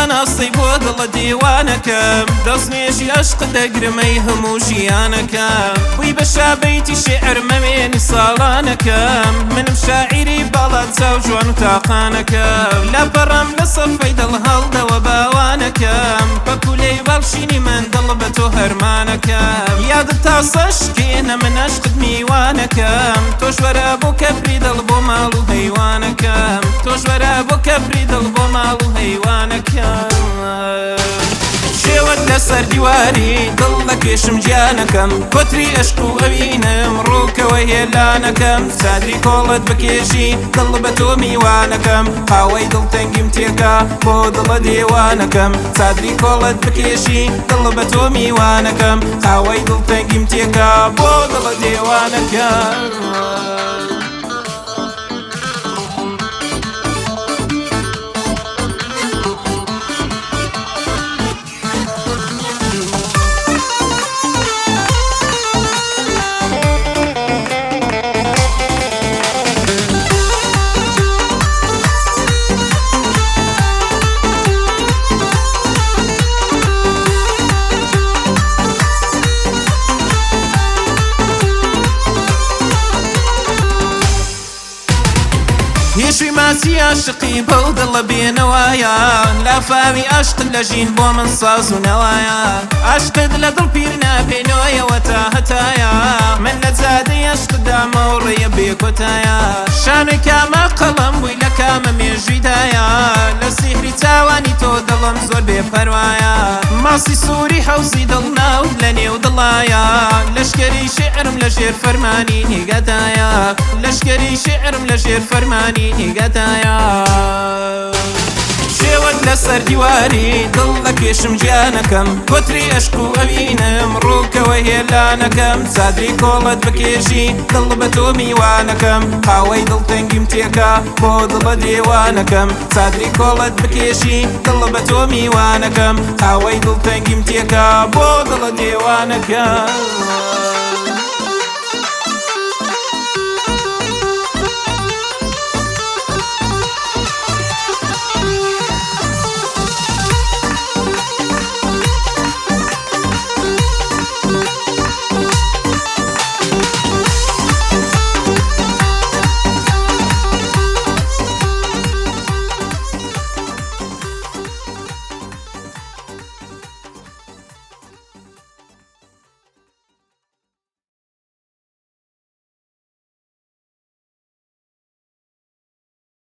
نصيب وضل ديوانكم دصنيشي عشق دقرمي همو جيانكم ويبشا بيتي شعر ممين صالانكم من مشاعري بلد زوجوان وتاقانكم لا برم لصفي دل هلد وباوانكم بكولي بالشيني من دلبتو هرمانكم ياد تصشكينا من عشق ميوانكم توش ورا بو كبري دلبو مالو هيوانكم توش ورا بو كبري دلبو مالو هيوانكم شێوەت لەسەر دیواری دڵ دەکێشم گیانەکەم کۆتری عشق و ئەوینم ڕووکەوە هێلانەکەم چادری کۆڵت بکێشی دڵ بە تۆ میوانەکەم قاوەی دڵتەنگیم تێکا بۆ دڵە دێوانەکەم چادری کۆڵت بکێشی دڵ بە تۆ میوانەکەم قاوەی دڵتەنگیم تێکا بۆ دڵە دێوانەکەم هێشوی ماسی عاشقی بەو دڵە بێنەوایە لافاوی عاشق لە ژین بۆ من ساز و نەوایە عاشقت لە دڵ پیر نابێنەوەیەوە تا هەتایە من لە جادەی عاشقدامە و ڕێیە بێکۆتایە شانۆی کامە قەڵەم بووی لە کامە مێژویدایە لە سیحری چاوانی تۆ دڵم زۆر بێپەروایە ماسی سووری حەوزی دڵ ناو لە نێو دڵایە لەشکەری شێعرم لە ژێر فەرمانی نیگەدایە لەشکەری شێعرم لە ژێر فەرمانی نیگەدایە شێوەت لەسەر دیواری دڵ دەکێشم گیانەکەم کۆتری عشق و ئەوینم ڕووکەوە هێلانەکەم چادری کۆڵت بکێشی دڵ بە تۆ میوانەکەم قاوەی دڵتەنگیم تێکا بۆ دڵە دێوانەکەم چادری کۆڵت بکێشی دڵ بە تۆ میوانەکەم قاوەی دڵتەنگیم تێکا بۆ دڵە دێوانەکەم